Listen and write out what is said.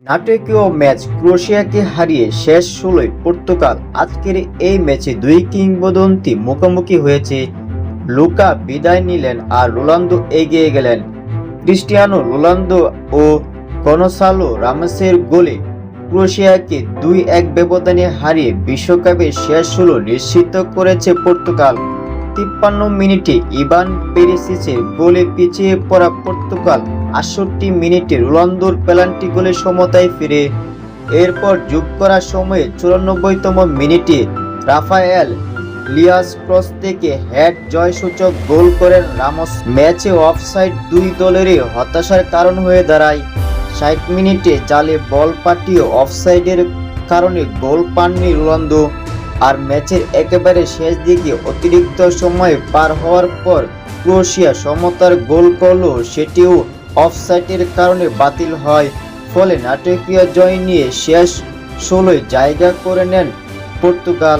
নাটকীয় ম্যাচ ক্রোয়েশিয়াকে হারিয়ে শেষ ১৬য় পর্তুগাল। আজকের এই ম্যাচে দুই কিংবদন্তি মুখোমুখি হয়েছে। লুকা বিদায় নিলেন আর রোনালদো এগিয়ে গেলেন। ক্রিস্টিয়ানো রোনালদো ও গনসালো রামোসের গোলে ক্রোয়েশিয়াকে ২-১ ব্যবধানে হারিয়ে বিশ্বকাপের শেষ ১৬ নিশ্চিত করেছে পর্তুগাল। ৫৩ মিনিটে ইভান পেরিসিচের গোলে পিছিয়ে পড়া পর্তুগাল ৬৮ মিনিটে রোনালদোর পেনাল্টি গোলে সমতায় ফিরে। এরপর যোগ করা সময়ে ৯৪তম মিনিটে রাফায়েল লিয়াস ক্রস থেকে হেড জয়সূচক গোল করেন রামোস। ম্যাচে অফসাইড দুই দলেরই হতাশার কারণ হয়ে দাঁড়ায়। ৬০ মিনিটে জালে বল পাঠিয়ে অফসাইডের কারণে গোল পাননি রোনালদো। আর ম্যাচের একেবারে শেষ দিকে অতিরিক্ত সময় পার হওয়ার পর ক্রোয়েশিয়া সমতার গোল করলেও সেটিও অফসাইডের কারণে বাতিল হয়। ফলে নাটকীয় জয় নিয়ে শেষ ১৬য় জায়গা করে নেন পর্তুগাল।